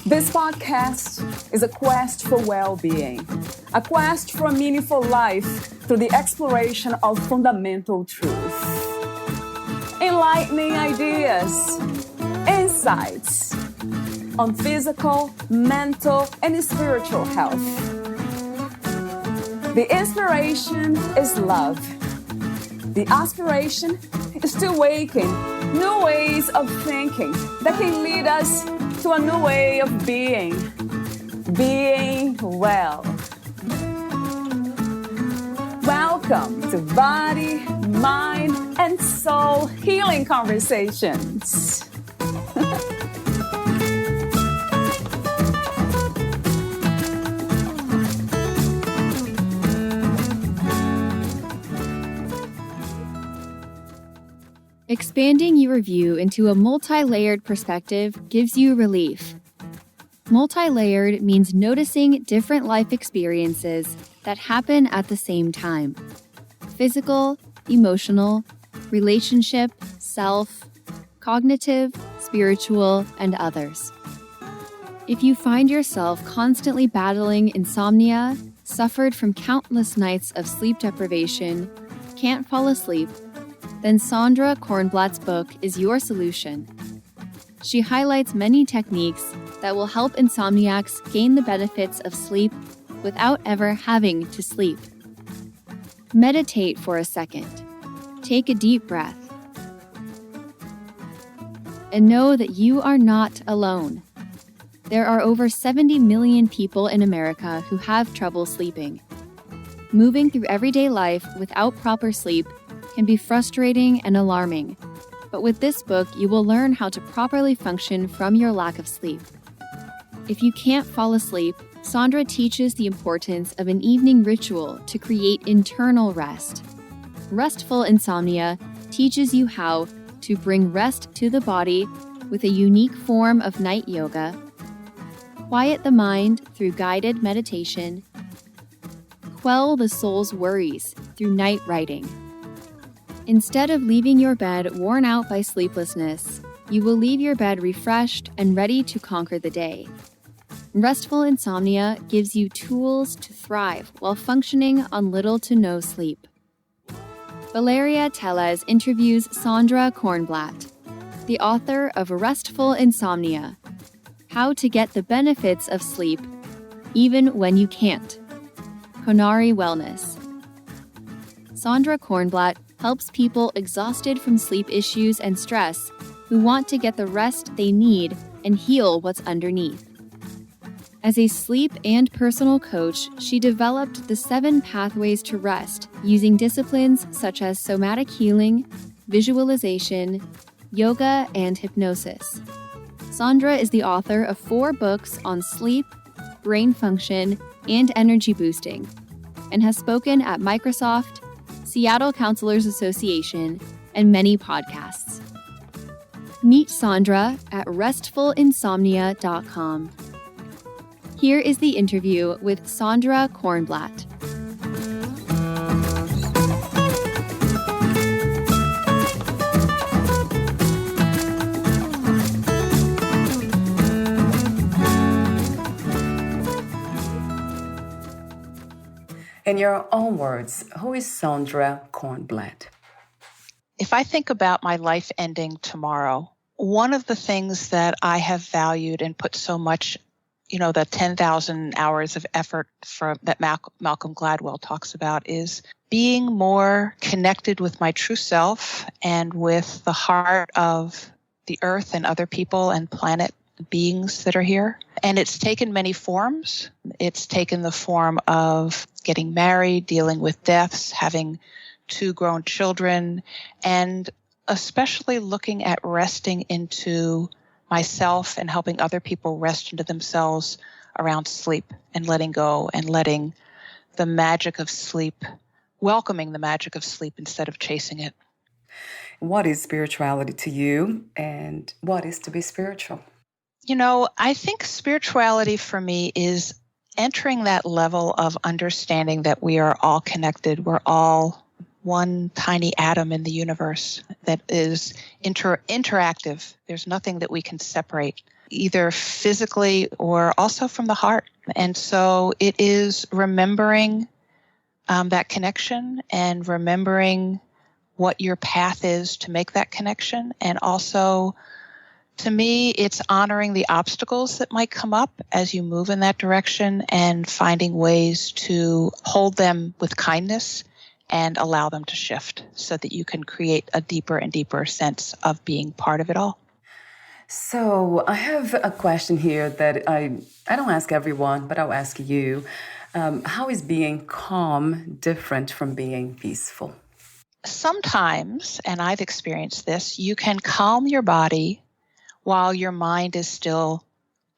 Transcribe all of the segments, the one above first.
This podcast is a quest for well-being, a quest for a meaningful life through the exploration of fundamental truth. Enlightening ideas, insights on physical, mental, and spiritual health. The inspiration is love. The aspiration is to awaken new ways of thinking that can lead us to a new way of being well. Welcome to Body, Mind, and Soul Healing Conversations. Expanding your view into a multi-layered perspective gives you relief. Multi-layered means noticing different life experiences that happen at the same time. Physical, emotional, relationship, self, cognitive, spiritual, and others. If you find yourself constantly battling insomnia, suffered from countless nights of sleep deprivation, can't fall asleep, then Sondra Kornblatt's book is your solution. She highlights many techniques that will help insomniacs gain the benefits of sleep without ever having to sleep. Meditate for a second. Take a deep breath. And know that you are not alone. There are over 70 million people in America who have trouble sleeping. Moving through everyday life without proper sleep can be frustrating and alarming, but with this book, you will learn how to properly function from your lack of sleep. If you can't fall asleep, Sondra teaches the importance of an evening ritual to create internal rest. Restful Insomnia teaches you how to bring rest to the body with a unique form of night yoga, quiet the mind through guided meditation, quell the soul's worries through night writing. Instead of leaving your bed worn out by sleeplessness, you will leave your bed refreshed and ready to conquer the day. Restful Insomnia gives you tools to thrive while functioning on little to no sleep. Valeria Tellez interviews Sondra Kornblatt, the author of Restful Insomnia, How to Get the Benefits of Sleep Even When You Can't. Konari Wellness. Sondra Kornblatt helps people exhausted from sleep issues and stress who want to get the rest they need and heal what's underneath. As a sleep and personal coach, she developed the 7 pathways to rest using disciplines such as somatic healing, visualization, yoga, and hypnosis. Sondra is the author of 4 books on sleep, brain function, and energy boosting, and has spoken at Microsoft, Seattle Counselors Association, and many podcasts. Meet Sondra at restfulinsomnia.com. Here is the interview with Sondra Kornblatt. In your own words, who is Sondra Kornblatt? If I think about my life ending tomorrow, one of the things that I have valued and put so much, the 10,000 hours of effort that Malcolm Gladwell talks about is being more connected with my true self and with the heart of the earth and other people and planet beings that are here. And it's taken many forms. It's taken the form of getting married, dealing with deaths, having 2 grown children, and especially looking at resting into myself and helping other people rest into themselves around sleep and letting go and letting the magic of sleep, welcoming the magic of sleep instead of chasing it. What is spirituality to you, and what is to be spiritual? I think spirituality for me is entering that level of understanding that we are all connected. We're all one tiny atom in the universe that is interactive. There's nothing that we can separate either physically or also from the heart. And so it is remembering that connection and remembering what your path is to make that connection. And also, to me, it's honoring the obstacles that might come up as you move in that direction and finding ways to hold them with kindness and allow them to shift so that you can create a deeper and deeper sense of being part of it all. So I have a question here that I don't ask everyone, but I'll ask you. How is being calm different from being peaceful? Sometimes, and I've experienced this, you can calm your body while your mind is still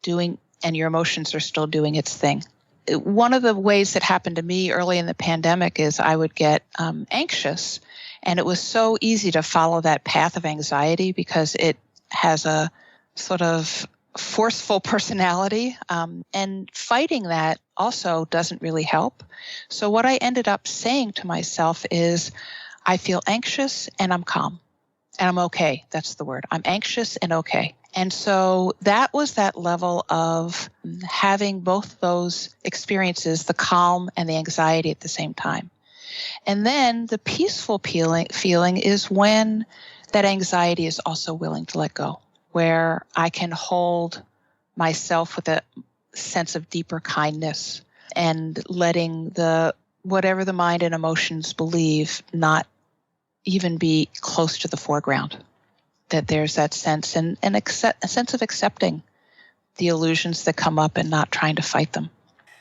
doing and your emotions are still doing its thing. One of the ways that happened to me early in the pandemic is I would get anxious, and it was so easy to follow that path of anxiety because it has a sort of forceful personality, and fighting that also doesn't really help. So what I ended up saying to myself is, I feel anxious and I'm calm and I'm okay. That's the word. I'm anxious and okay. And so that was that level of having both those experiences, the calm and the anxiety at the same time. And then the peaceful feeling is when that anxiety is also willing to let go, where I can hold myself with a sense of deeper kindness and letting whatever the mind and emotions believe not even be close to the foreground. That there's that sense and a sense of accepting the illusions that come up and not trying to fight them.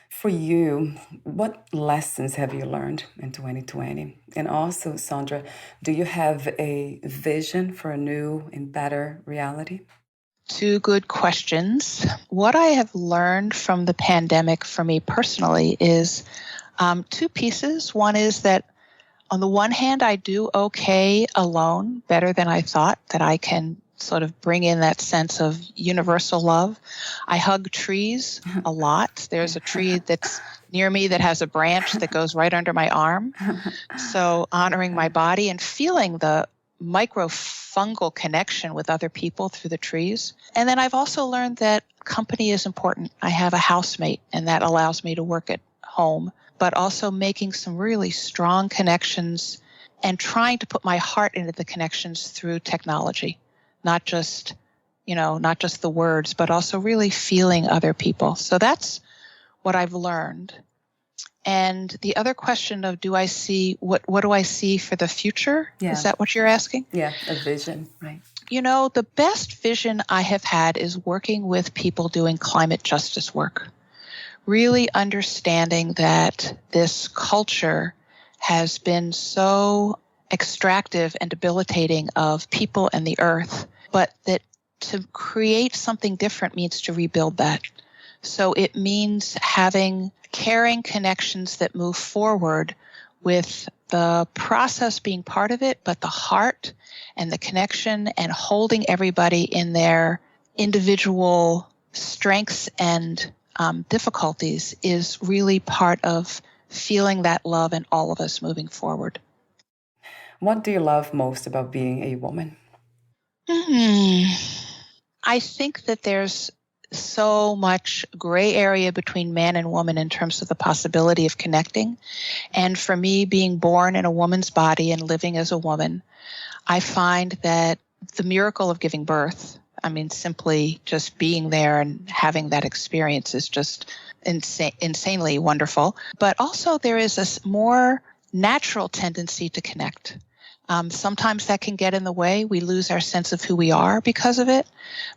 For you, what lessons have you learned in 2020? And also, Sondra, do you have a vision for a new and better reality? Two good questions. What I have learned from the pandemic for me personally is two pieces. One is that on the one hand, I do okay alone, better than I thought, that I can sort of bring in that sense of universal love. I hug trees a lot. There's a tree that's near me that has a branch that goes right under my arm. So honoring my body and feeling the microfungal connection with other people through the trees. And then I've also learned that company is important. I have a housemate, and that allows me to work at home, but also making some really strong connections and trying to put my heart into the connections through technology, not just the words, but also really feeling other people. So that's what I've learned. And the other question of what do I see for the future? Yeah. Is that what you're asking? Yeah, a vision, right. The best vision I have had is working with people doing climate justice work. Really understanding that this culture has been so extractive and debilitating of people and the earth, but that to create something different means to rebuild that. So it means having caring connections that move forward with the process being part of it, but the heart and the connection and holding everybody in their individual strengths and difficulties is really part of feeling that love in all of us moving forward. What do you love most about being a woman? I think that there's so much gray area between man and woman in terms of the possibility of connecting. And for me, being born in a woman's body and living as a woman, I find that the miracle of giving birth, simply just being there and having that experience is just insanely wonderful. But also there is a more natural tendency to connect. Sometimes that can get in the way. We lose our sense of who we are because of it.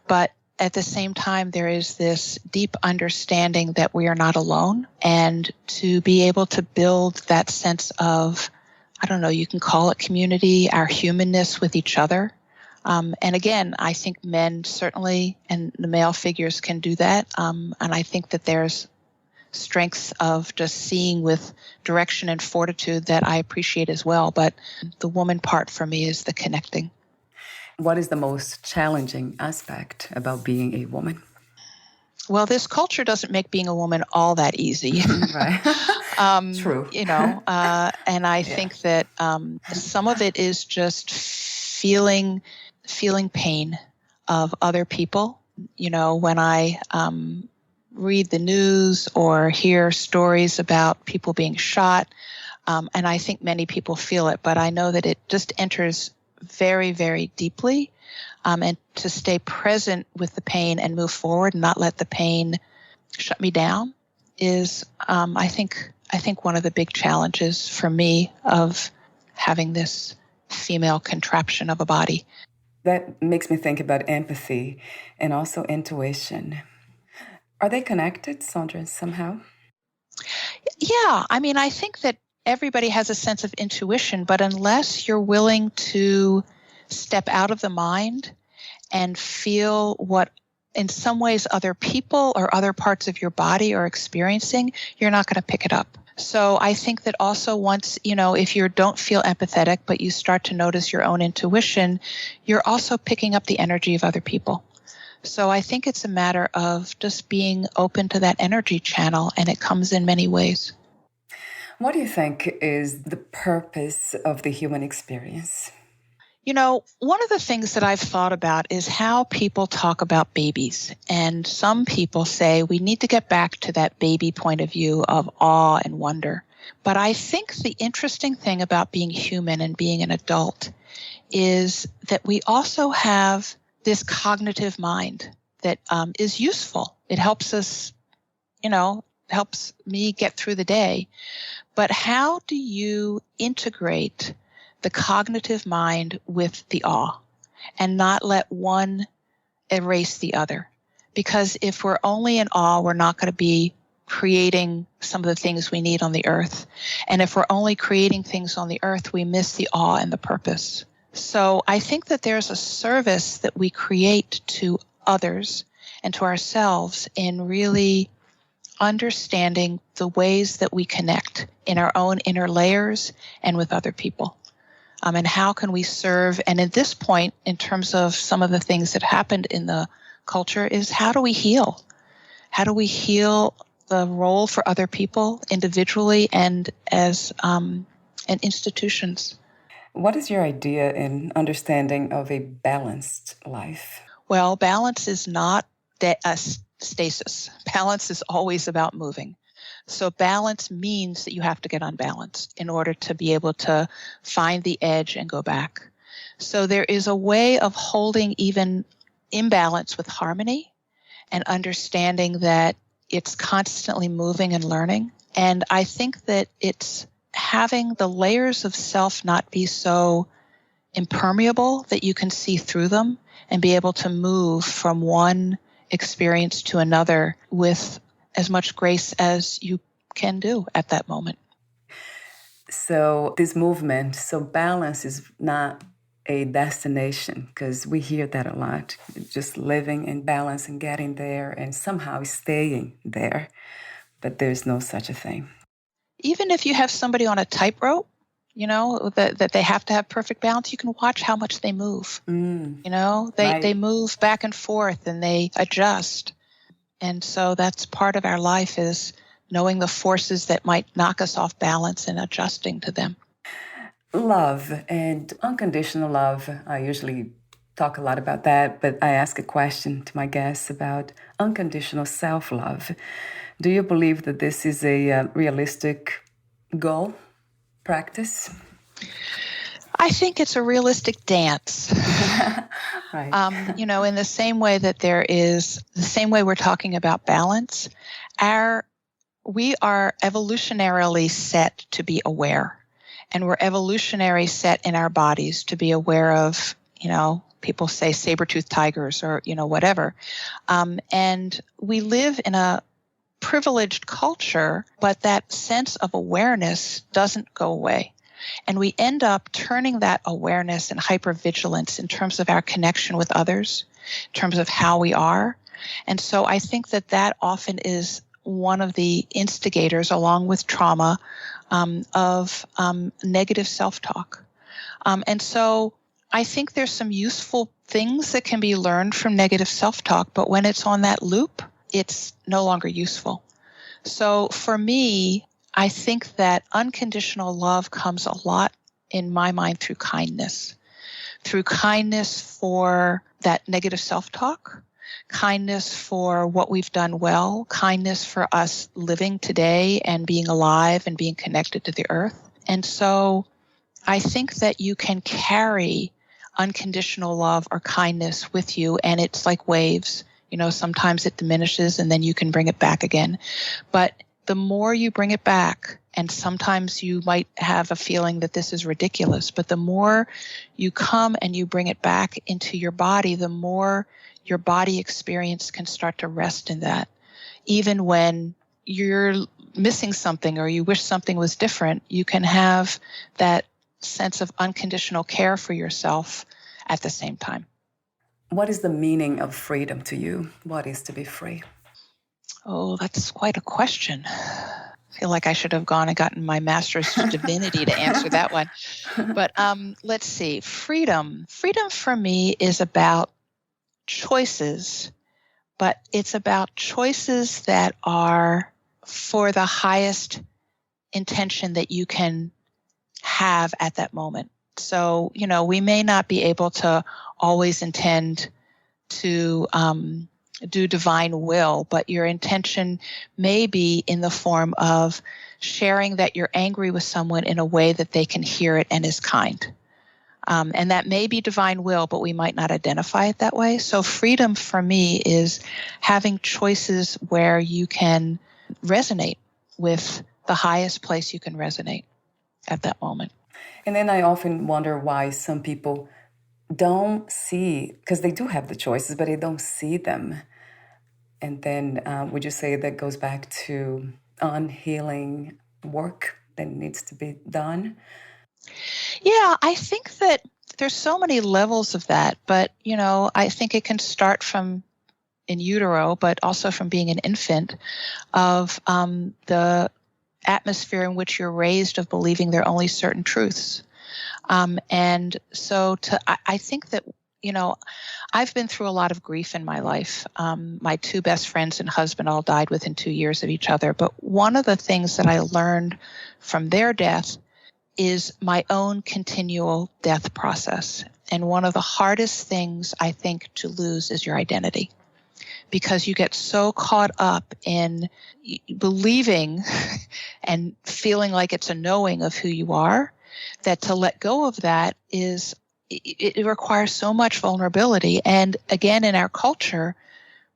But at the same time, there is this deep understanding that we are not alone. And to be able to build that sense of, you can call it community, our humanness with each other. And again, I think men certainly, and the male figures can do that. And I think that there's strengths of just seeing with direction and fortitude that I appreciate as well. But the woman part for me is the connecting. What is the most challenging aspect about being a woman? Well, this culture doesn't make being a woman all that easy. Right. True. And I think that some of it is just feeling pain of other people When I read the news or hear stories about people being shot, and I think many people feel it, but I know that it just enters very, very deeply, and to stay present with the pain and move forward and not let the pain shut me down is, I think one of the big challenges for me of having this female contraption of a body. That makes me think about empathy and also intuition. Are they connected, Sondra, somehow? Yeah, I think that everybody has a sense of intuition, but unless you're willing to step out of the mind and feel what in some ways other people or other parts of your body are experiencing, you're not going to pick it up. So I think that also once, if you don't feel empathetic, but you start to notice your own intuition, you're also picking up the energy of other people. So I think it's a matter of just being open to that energy channel, and it comes in many ways. What do you think is the purpose of the human experience? One of the things that I've thought about is how people talk about babies. And some people say we need to get back to that baby point of view of awe and wonder. But I think the interesting thing about being human and being an adult is that we also have this cognitive mind that is useful. It helps us, helps me get through the day. But how do you integrate the cognitive mind with the awe and not let one erase the other? Because if we're only in awe, we're not going to be creating some of the things we need on the earth. And if we're only creating things on the earth, we miss the awe and the purpose. So I think that there's a service that we create to others and to ourselves in really understanding the ways that we connect in our own inner layers and with other people. And how can we serve? And at this point, in terms of some of the things that happened in the culture, is how do we heal? How do we heal the role for other people individually and as and institutions? What is your idea in understanding of a balanced life? Well, balance is not stasis. Balance is always about moving. So balance means that you have to get unbalanced in order to be able to find the edge and go back. So there is a way of holding even imbalance with harmony and understanding that it's constantly moving and learning. And I think that it's having the layers of self not be so impermeable that you can see through them and be able to move from one experience to another with as much grace as you can do at that moment. So this movement, balance is not a destination, because we hear that a lot, just living in balance and getting there and somehow staying there. But there's no such a thing. Even if you have somebody on a tightrope, that they have to have perfect balance, you can watch how much they move. They move back and forth and they adjust. And so that's part of our life, is knowing the forces that might knock us off balance and adjusting to them. Love and unconditional love. I usually talk a lot about that, but I ask a question to my guests about unconditional self-love. Do you believe that this is a realistic goal, practice? I think it's a realistic dance. Right. In the same way that the same way we're talking about balance, we are evolutionarily set to be aware. And we're evolutionary set in our bodies to be aware of, people say saber-toothed tigers or, whatever. And we live in a privileged culture, but that sense of awareness doesn't go away. And we end up turning that awareness and hypervigilance in terms of our connection with others, in terms of how we are. And so I think that often is one of the instigators, along with trauma, of negative self-talk. And so I think there's some useful things that can be learned from negative self-talk, but when it's on that loop, it's no longer useful. So for me, I think that unconditional love comes a lot, in my mind, through kindness for that negative self-talk, kindness for what we've done well, kindness for us living today and being alive and being connected to the earth. And so I think that you can carry unconditional love or kindness with you, and it's like waves. Sometimes it diminishes and then you can bring it back again. But the more you bring it back, and sometimes you might have a feeling that this is ridiculous, but the more you come and you bring it back into your body, the more your body experience can start to rest in that. Even when you're missing something or you wish something was different, you can have that sense of unconditional care for yourself at the same time. What is the meaning of freedom to you? What is to be free? Oh, that's quite a question. I feel like I should have gone and gotten my master's of divinity to answer that one. But let's see. Freedom. Freedom for me is about choices, but it's about choices that are for the highest intention that you can have at that moment. So, we may not be able to always intend to do divine will, but your intention may be in the form of sharing that you're angry with someone in a way that they can hear it and is kind. And that may be divine will, but we might not identify it that way. So freedom for me is having choices where you can resonate with the highest place you can resonate at that moment. And then I often wonder why some people don't see, because they do have the choices, but they don't see them. And then would you say that goes back to unhealing work that needs to be done? Yeah, I think that there's so many levels of that, but, I think it can start from in utero, but also from being an infant, of the atmosphere in which you're raised of believing there are only certain truths. And so I think that, I've been through a lot of grief in my life. My two best friends and husband all died within 2 years of each other. But one of the things that I learned from their death is my own continual death process. And one of the hardest things I think to lose is your identity, because you get so caught up in believing and feeling like it's a knowing of who you are, that to let go of that it requires so much vulnerability. And again, in our culture,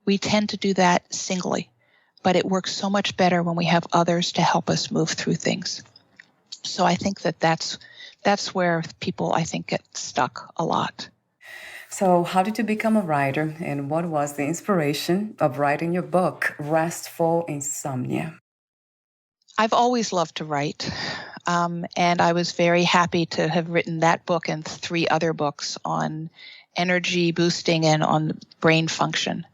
we tend to do that singly, but it works so much better when we have others to help us move through things. So I think that's where people, I think, get stuck a lot. So how did you become a writer, and what was the inspiration of writing your book, Restful, Insomnia? I've always loved to write, and I was very happy to have written that book and 3 other books on energy boosting and on brain function.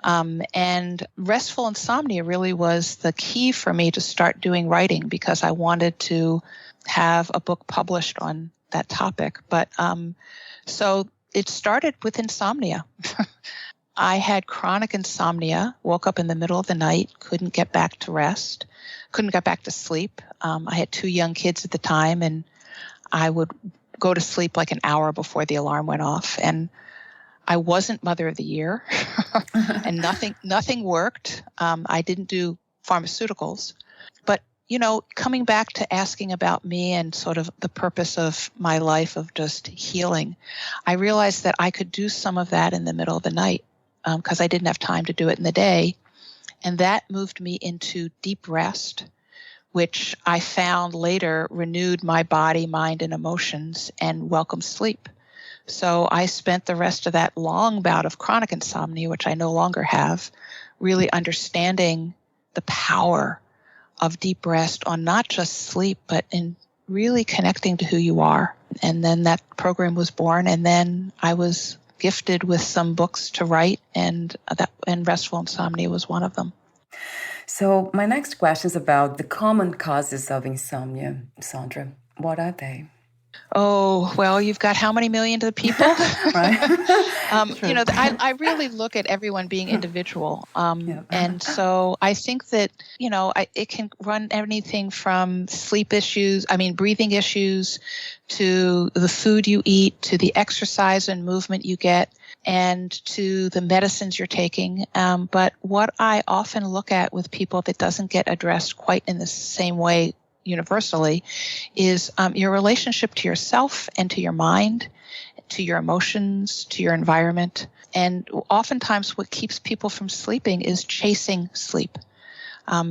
And Restful Insomnia really was the key for me to start doing writing, because I wanted to have a book published on that topic. But so it started with insomnia. I had chronic insomnia, woke up in the middle of the night, couldn't get back to rest, couldn't get back to sleep. I had 2 young kids at the time, and I would go to sleep like an hour before the alarm went off. And I wasn't Mother of the Year, and nothing worked. I didn't do pharmaceuticals. But, coming back to asking about me and sort of the purpose of my life of just healing, I realized that I could do some of that in the middle of the night, because I didn't have time to do it in the day. And that moved me into deep rest, which I found later renewed my body, mind, and emotions and welcomed sleep. So I spent the rest of that long bout of chronic insomnia, which I no longer have, really understanding the power of deep rest on not just sleep, but in really connecting to who you are. And then that program was born, and then I was gifted with some books to write, and Restful Insomnia was one of them. So my next question is about the common causes of insomnia, Sondra. What are they? Oh, well, you've got how many millions of people? Right. I really look at everyone being individual. And so I think that, it can run anything from breathing issues, to the food you eat, to the exercise and movement you get, and to the medicines you're taking. But what I often look at with people that doesn't get addressed quite in the same way universally is your relationship to yourself and to your mind, to your emotions, to your environment. And oftentimes what keeps people from sleeping is chasing sleep.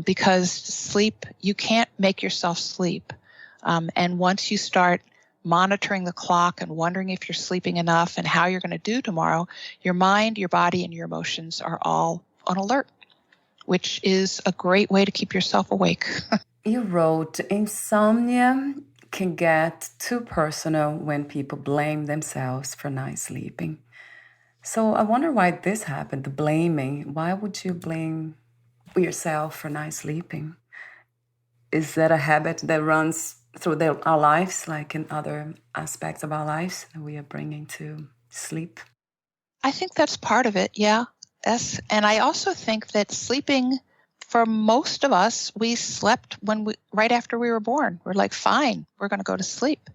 Because sleep, you can't make yourself sleep. And once you start monitoring the clock and wondering if you're sleeping enough and how you're going to do tomorrow, your mind, your body, and your emotions are all on alert, which is a great way to keep yourself awake. You wrote, insomnia can get too personal when people blame themselves for not sleeping. So I wonder why this happened, the blaming. Why would you blame yourself for not sleeping? Is that a habit that runs through our lives, like in other aspects of our lives that we are bringing to sleep? I think that's part of it, yeah. And I also think that sleeping, for most of us, we slept right after we were born. We're like, fine, we're going to go to sleep.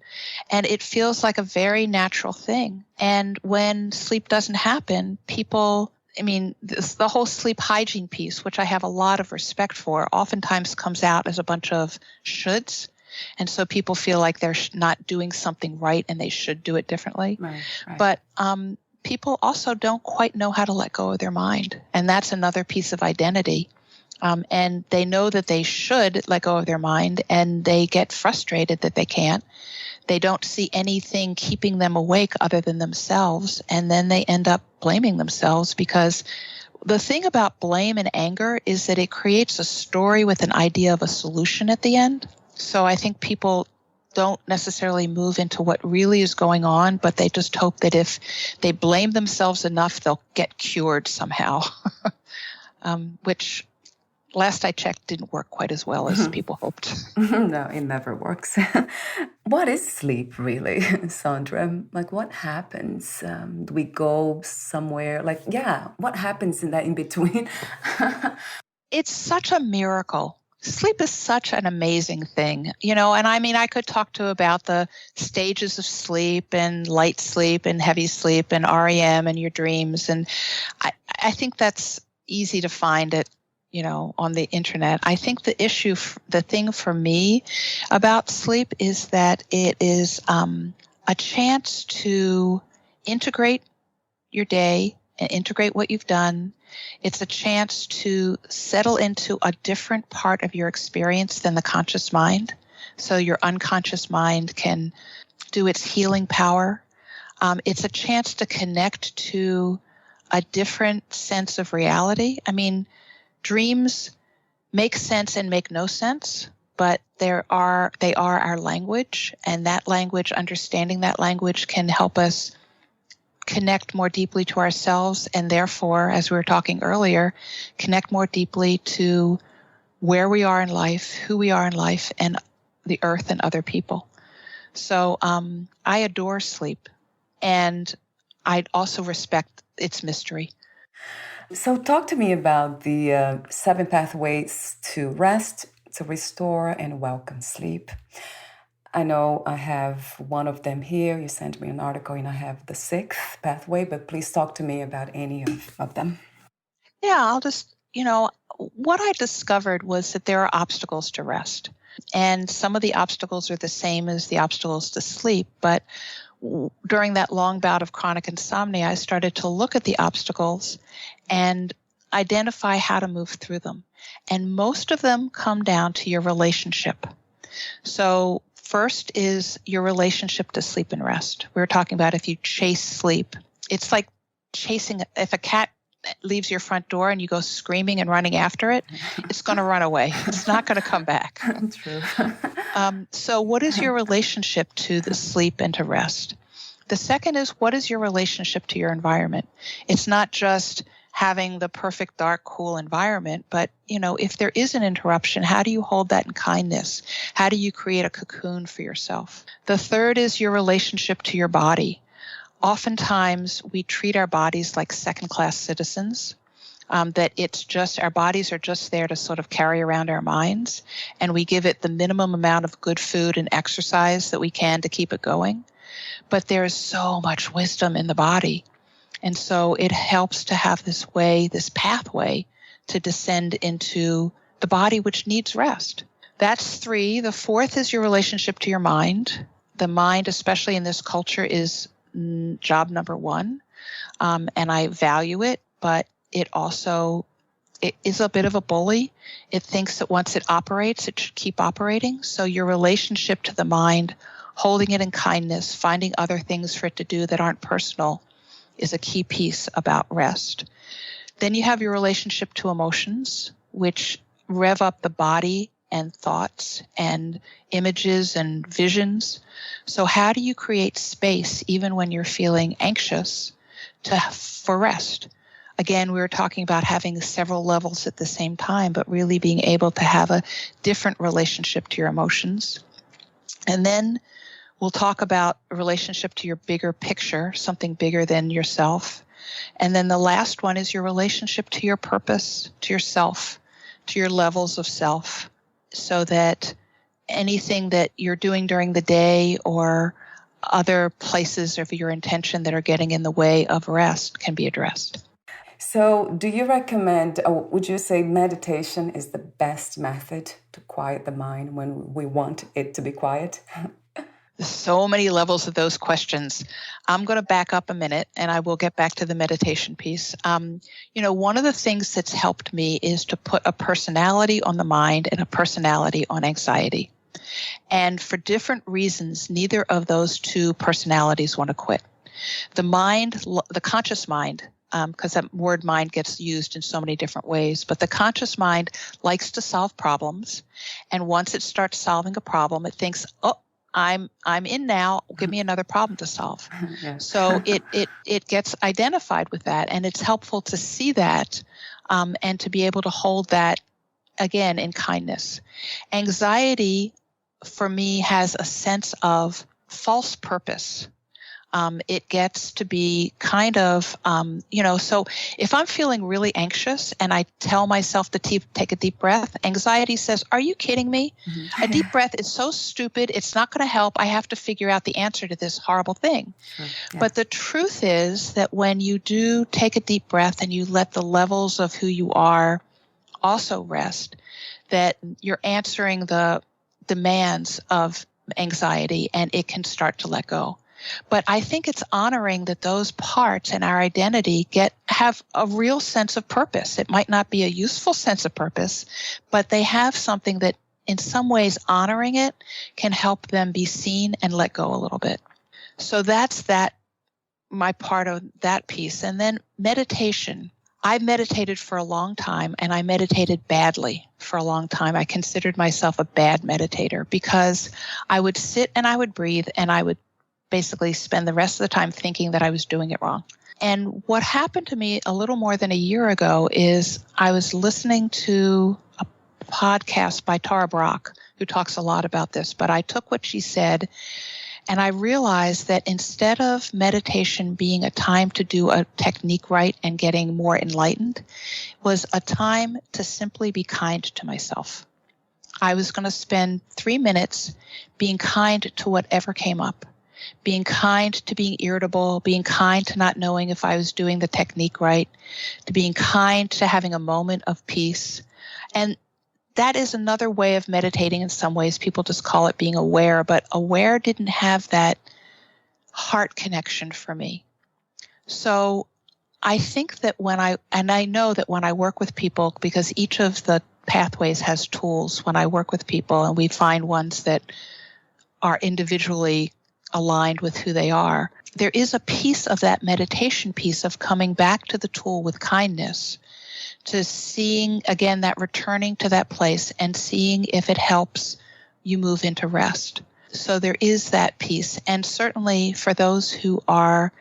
And it feels like a very natural thing. And when sleep doesn't happen, people, the whole sleep hygiene piece, which I have a lot of respect for, oftentimes comes out as a bunch of shoulds. And so people feel like they're not doing something right and they should do it differently. Right. But people also don't quite know how to let go of their mind. And that's another piece of identity. And they know that they should let go of their mind, and they get frustrated that they can't. They don't see anything keeping them awake other than themselves. And then they end up blaming themselves, because the thing about blame and anger is that it creates a story with an idea of a solution at the end. So I think people don't necessarily move into what really is going on, but they just hope that if they blame themselves enough, they'll get cured somehow, which last I checked didn't work quite as well as people hoped. No, it never works. What is sleep really, Sondra? Like, what happens? Do we go somewhere? Like, what happens in that in between? It's such a miracle. Sleep is such an amazing thing, and I could talk about the stages of sleep and light sleep and heavy sleep and REM and your dreams. And I think that's easy to find it, on the internet. I think the thing for me about sleep is that it is a chance to integrate your day and integrate what you've done. It's a chance to settle into a different part of your experience than the conscious mind. So your unconscious mind can do its healing power. It's a chance to connect to a different sense of reality. Dreams make sense and make no sense, but they are our language, and that language, understanding that language, can help us connect more deeply to ourselves, and therefore, as we were talking earlier, connect more deeply to where we are in life, who we are in life, and the earth and other people. So I adore sleep, and I also respect its mystery. So talk to me about the 7 pathways to rest, to restore, and welcome sleep. I know I have one of them here. You sent me an article, and I have the 6th pathway, but please talk to me about any of them. Yeah, I'll just, what I discovered was that there are obstacles to rest. And some of the obstacles are the same as the obstacles to sleep. But during that long bout of chronic insomnia, I started to look at the obstacles and identify how to move through them. And most of them come down to your relationship. So first is your relationship to sleep and rest. We were talking about if you chase sleep, it's like chasing, if a cat leaves your front door and you go screaming and running after it, it's going to run away. It's not going to come back. True. So what is your relationship to the sleep and to rest? The second is, what is your relationship to your environment? It's not just having the perfect, dark, cool environment, but, if there is an interruption, how do you hold that in kindness? How do you create a cocoon for yourself? The third is your relationship to your body. Oftentimes, we treat our bodies like second-class citizens, that it's just, our bodies are just there to sort of carry around our minds, and we give it the minimum amount of good food and exercise that we can to keep it going. But there is so much wisdom in the body. And so it helps to have this way, this pathway to descend into the body, which needs rest. That's 3. The 4th is your relationship to your mind. The mind, especially in this culture, is job number 1. And I value it, but it is a bit of a bully. It thinks that once it operates, it should keep operating. So your relationship to the mind, holding it in kindness, finding other things for it to do that aren't personal, is a key piece about rest. Then you have your relationship to emotions, which rev up the body and thoughts and images and visions. So how do you create space even when you're feeling anxious for rest? Again, we were talking about having several levels at the same time, but really being able to have a different relationship to your emotions. And then we'll talk about a relationship to your bigger picture, something bigger than yourself. And then the last one is your relationship to your purpose, to yourself, to your levels of self, so that anything that you're doing during the day or other places of your intention that are getting in the way of rest can be addressed. So do you recommend, or would you say meditation is the best method to quiet the mind when we want it to be quiet? So many levels of those questions. I'm going to back up a minute and I will get back to the meditation piece. One of the things that's helped me is to put a personality on the mind and a personality on anxiety. And for different reasons, neither of those two personalities want to quit. The mind, the conscious mind, because that word mind gets used in so many different ways, but the conscious mind likes to solve problems. And once it starts solving a problem, it thinks, oh, I'm in now, give me another problem to solve. Yeah. So it gets identified with that, and it's helpful to see that and to be able to hold that, again, in kindness. Anxiety, for me, has a sense of false purpose. It gets to be kind of, so if I'm feeling really anxious and I tell myself to take a deep breath, anxiety says, are you kidding me? Mm-hmm. A deep breath is so stupid. It's not going to help. I have to figure out the answer to this horrible thing. Sure. Yeah. But the truth is that when you do take a deep breath and you let the levels of who you are also rest, that you're answering the demands of anxiety and it can start to let go. But I think it's honoring that those parts in our identity have a real sense of purpose. It might not be a useful sense of purpose, but they have something that in some ways honoring it can help them be seen and let go a little bit. So that's my part of that piece. And then meditation. I meditated for a long time and I meditated badly for a long time. I considered myself a bad meditator because I would sit and I would breathe and I would basically spend the rest of the time thinking that I was doing it wrong. And what happened to me a little more than a year ago is I was listening to a podcast by Tara Brach, who talks a lot about this, but I took what she said and I realized that instead of meditation being a time to do a technique right and getting more enlightened, was a time to simply be kind to myself. I was going to spend 3 minutes being kind to whatever came up. Being kind to being irritable, being kind to not knowing if I was doing the technique right, to being kind to having a moment of peace. And that is another way of meditating in some ways. People just call it being aware, but aware didn't have that heart connection for me. So I think that I know that when I work with people, because each of the pathways has tools, when I work with people and we find ones that are individually aligned with who they are, there is a piece of that meditation piece of coming back to the tool with kindness, to seeing, again, that returning to that place and seeing if it helps you move into rest. So there is that piece. And certainly for those who are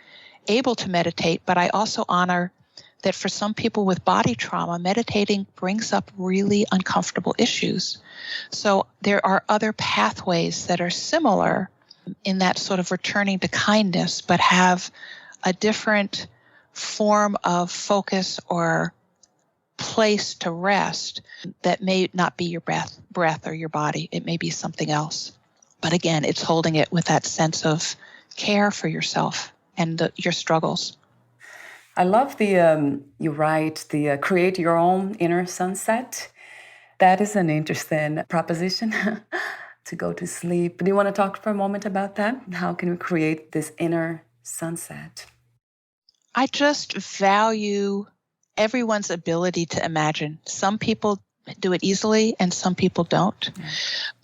able to meditate, but I also honor that for some people with body trauma, meditating brings up really uncomfortable issues. So there are other pathways that are similar in that sort of returning to kindness, but have a different form of focus or place to rest that may not be your breath or your body. It may be something else. But again, it's holding it with that sense of care for yourself and your struggles. I love you write, create your own inner sunset. That is an interesting proposition to go to sleep. Do you want to talk for a moment about that? How can we create this inner sunset? I just value everyone's ability to imagine. Some people do it easily and some people don't.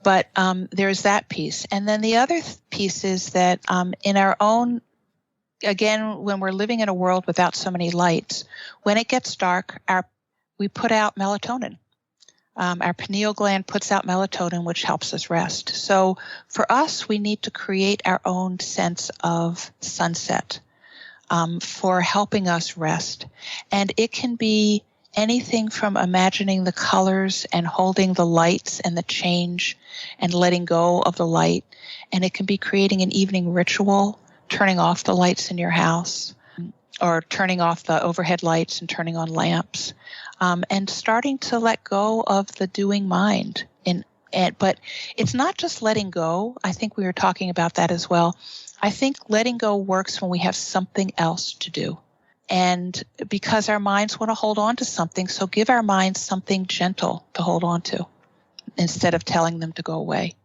But there's that piece. And then the other piece is that in our own, again, when we're living in a world without so many lights, when it gets dark, we put out melatonin. Our pineal gland puts out melatonin, which helps us rest. So for us, we need to create our own sense of sunset for helping us rest. And it can be anything from imagining the colors and holding the lights and the change and letting go of the light. And it can be creating an evening ritual, turning off the lights in your house or turning off the overhead lights and turning on lamps, and starting to let go of the doing mind. But it's not just letting go. I think we were talking about that as well. I think letting go works when we have something else to do. And because our minds want to hold on to something, so give our minds something gentle to hold on to instead of telling them to go away.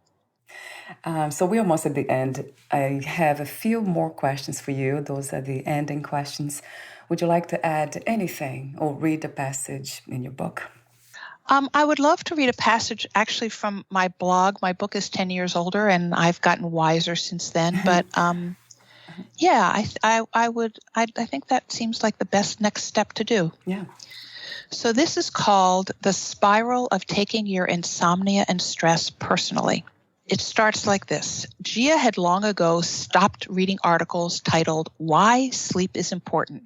So we're almost at the end. I have a few more questions for you. Those are the ending questions. Would you like to add anything or read a passage in your book? I would love to read a passage actually from my blog. My book is 10 years older and I've gotten wiser since then. But yeah, I think that seems like the best next step to do. Yeah. So this is called The Spiral of Taking Your Insomnia and Stress Personally. It starts like this. Gia had long ago stopped reading articles titled, "Why Sleep is Important."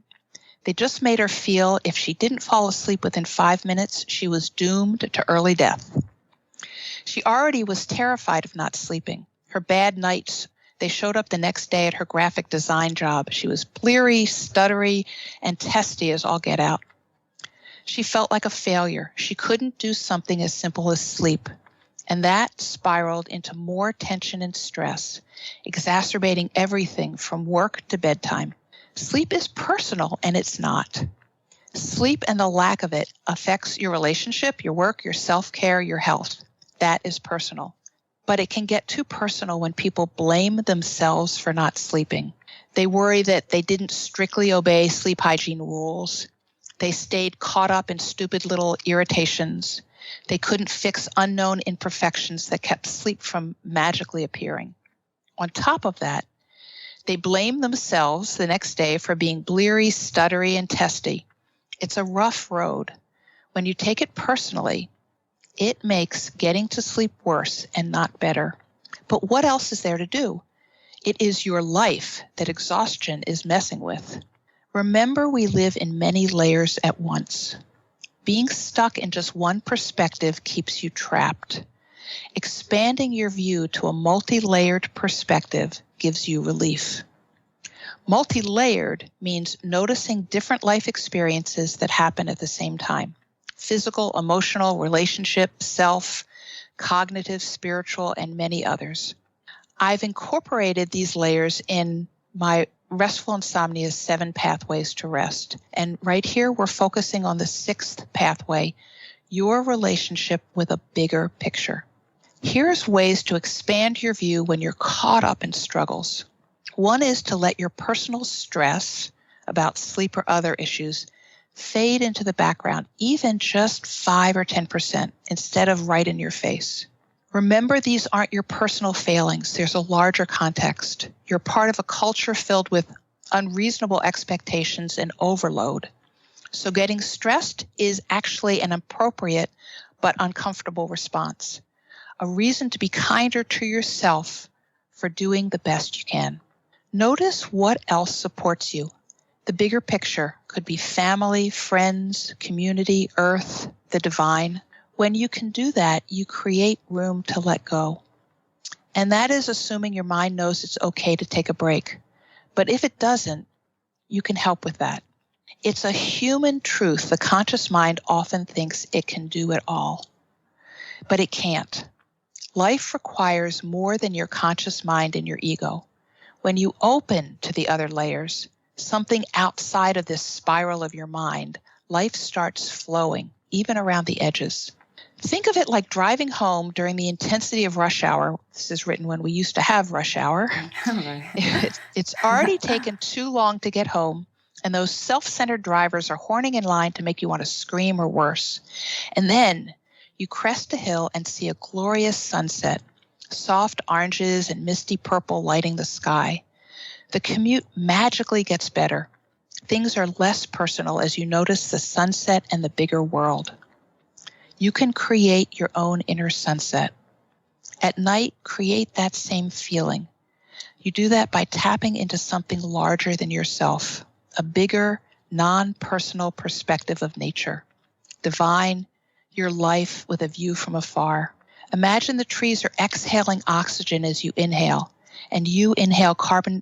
They just made her feel if she didn't fall asleep within 5 minutes, she was doomed to early death. She already was terrified of not sleeping. Her bad nights, they showed up the next day at her graphic design job. She was bleary, stuttery, and testy as all get out. She felt like a failure. She couldn't do something as simple as sleep. And that spiraled into more tension and stress, exacerbating everything from work to bedtime. Sleep is personal, and it's not. Sleep and the lack of it affects your relationship, your work, your self-care, your health. That is personal. But it can get too personal when people blame themselves for not sleeping. They worry that they didn't strictly obey sleep hygiene rules. They stayed caught up in stupid little irritations. They couldn't fix unknown imperfections that kept sleep from magically appearing. On top of that, they blame themselves the next day for being bleary, stuttery, and testy. It's a rough road. When you take it personally, it makes getting to sleep worse and not better. But what else is there to do? It is your life that exhaustion is messing with. Remember, we live in many layers at once. Being stuck in just one perspective keeps you trapped. Expanding your view to a multi-layered perspective gives you relief. Multi-layered means noticing different life experiences that happen at the same time. Physical, emotional, relationship, self, cognitive, spiritual, and many others. I've incorporated these layers in my Restful Insomnia's 7 pathways to rest. And right here, we're focusing on the 6th pathway, your relationship with a bigger picture. Here's ways to expand your view when you're caught up in struggles. One is to let your personal stress about sleep or other issues fade into the background, even just 5 or 10%, instead of right in your face. Remember, these aren't your personal failings. There's a larger context. You're part of a culture filled with unreasonable expectations and overload. So getting stressed is actually an appropriate but uncomfortable response. A reason to be kinder to yourself for doing the best you can. Notice what else supports you. The bigger picture could be family, friends, community, earth, the divine. When you can do that, you create room to let go. And that is assuming your mind knows it's okay to take a break. But if it doesn't, you can help with that. It's a human truth. The conscious mind often thinks it can do it all. But it can't. Life requires more than your conscious mind and your ego. When you open to the other layers, something outside of this spiral of your mind, life starts flowing, even around the edges. Think of it like driving home during the intensity of rush hour. This is written when we used to have rush hour. It's already taken too long to get home, and those self-centered drivers are horning in line to make you want to scream or worse. And then you crest a hill and see a glorious sunset, soft oranges and misty purple lighting the sky. The commute magically gets better. Things are less personal as you notice the sunset and the bigger world. You can create your own inner sunset. At night, create that same feeling. You do that by tapping into something larger than yourself, a bigger, non-personal perspective of nature. Divine, your life with a view from afar. Imagine the trees are exhaling oxygen as you inhale, and you inhale carbon,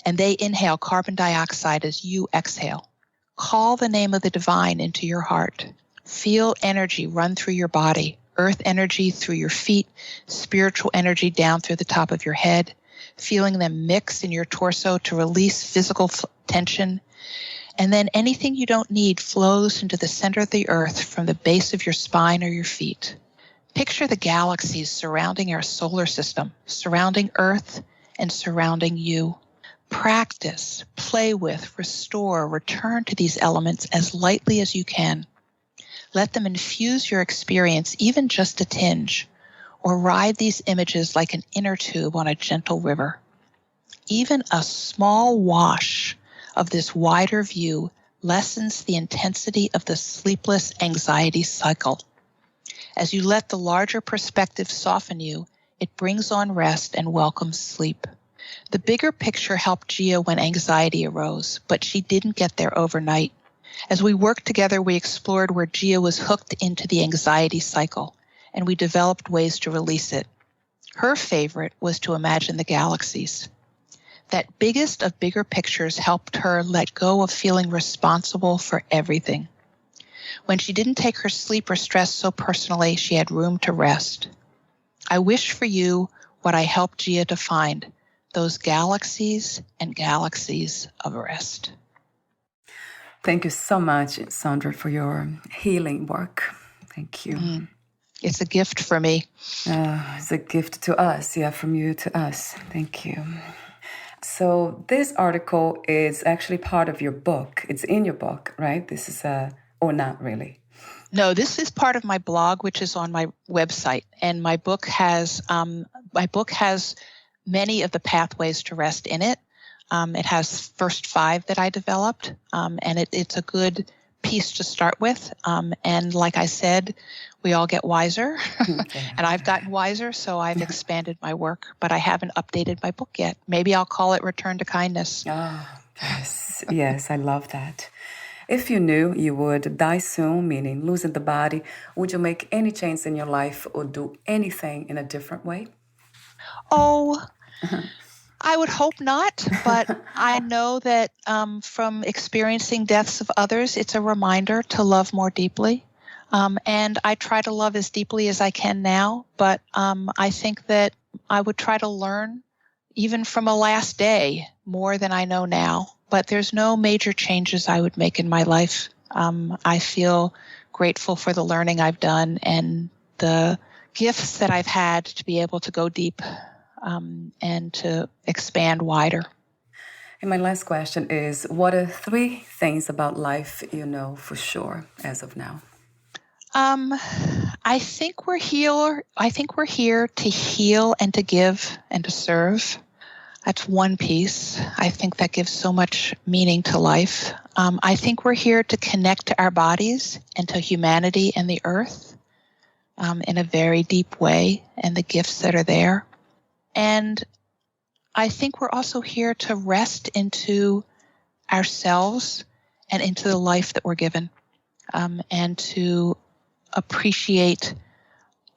and they inhale carbon dioxide as you exhale. Call the name of the divine into your heart. Feel energy run through your body, earth energy through your feet, spiritual energy down through the top of your head, feeling them mix in your torso to release physical tension. And then anything you don't need flows into the center of the earth from the base of your spine or your feet. Picture the galaxies surrounding our solar system, surrounding Earth and surrounding you. Practice, play with, restore, return to these elements as lightly as you can. Let them infuse your experience, even just a tinge, or ride these images like an inner tube on a gentle river. Even a small wash of this wider view lessens the intensity of the sleepless anxiety cycle. As you let the larger perspective soften you, it brings on rest and welcomes sleep. The bigger picture helped Gia when anxiety arose, but she didn't get there overnight. As we worked together, we explored where Gia was hooked into the anxiety cycle, and we developed ways to release it. Her favorite was to imagine the galaxies. That biggest of bigger pictures helped her let go of feeling responsible for everything. When she didn't take her sleep or stress so personally, she had room to rest. I wish for you what I helped Gia to find, those galaxies and galaxies of rest. Thank you so much, Sondra, for your healing work. Thank you. It's a gift for me. It's a gift to us, from you to us. Thank you. So this article is actually part of your book. It's in your book, right? This is or not really? No, this is part of my blog, which is on my website. And my book has many of the pathways to rest in it. It has first 5 that I developed, and it's a good piece to start with. And like I said, we all get wiser, and I've gotten wiser, so I've expanded my work, but I haven't updated my book yet. Maybe I'll call it Return to Kindness. Oh, yes, I love that. If you knew you would die soon, meaning losing the body, would you make any change in your life or do anything in a different way? Oh, I would hope not, but I know that from experiencing deaths of others, it's a reminder to love more deeply. And I try to love as deeply as I can now, but I think that I would try to learn even from a last day more than I know now. But there's no major changes I would make in my life. I feel grateful for the learning I've done and the gifts that I've had to be able to go deep and to expand wider. And my last question is, what are 3 things about life you know for sure as of now? I think we're here to heal and to give and to serve. That's one piece. I think that gives so much meaning to life. I think we're here to connect to our bodies and to humanity and the earth in a very deep way and the gifts that are there. And I think we're also here to rest into ourselves and into the life that we're given, and to appreciate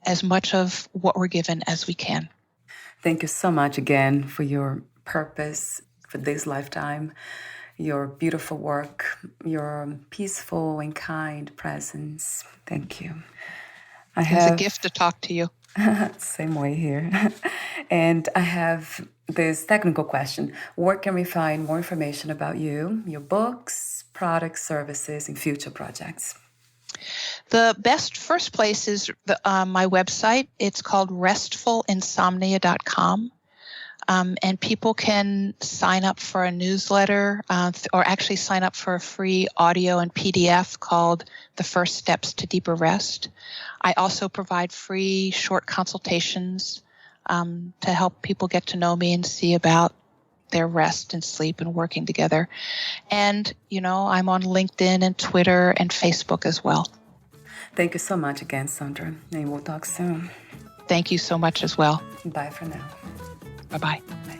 as much of what we're given as we can. Thank you so much again for your purpose for this lifetime, your beautiful work, your peaceful and kind presence. Thank you. It's a gift to talk to you. Same way here. And I have this technical question. Where can we find more information about you, your books, products, services, and future projects? The best first place is my website. It's called restfulinsomnia.com. And people can sign up for a newsletter or actually sign up for a free audio and PDF called The First Steps to Deeper Rest. I also provide free short consultations to help people get to know me and see about their rest and sleep and working together. And, I'm on LinkedIn and Twitter and Facebook as well. Thank you so much again, Sondra, and we'll talk soon. Thank you so much as well. Bye for now. Bye-bye. Bye.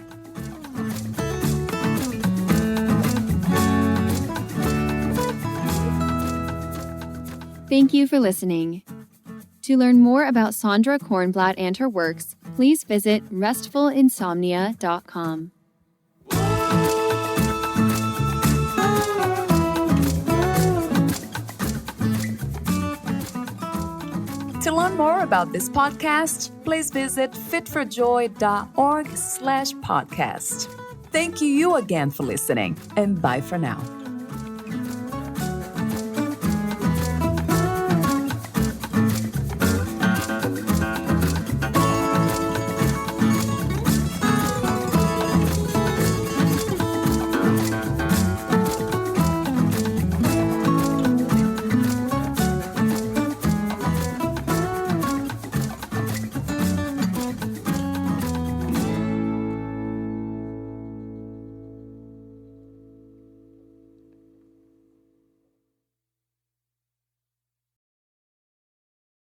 Thank you for listening. To learn more about Sondra Kornblatt and her works, please visit restfulinsomnia.com. To learn more about this podcast, please visit fitforjoy.org/podcast. Thank you again for listening, and bye for now.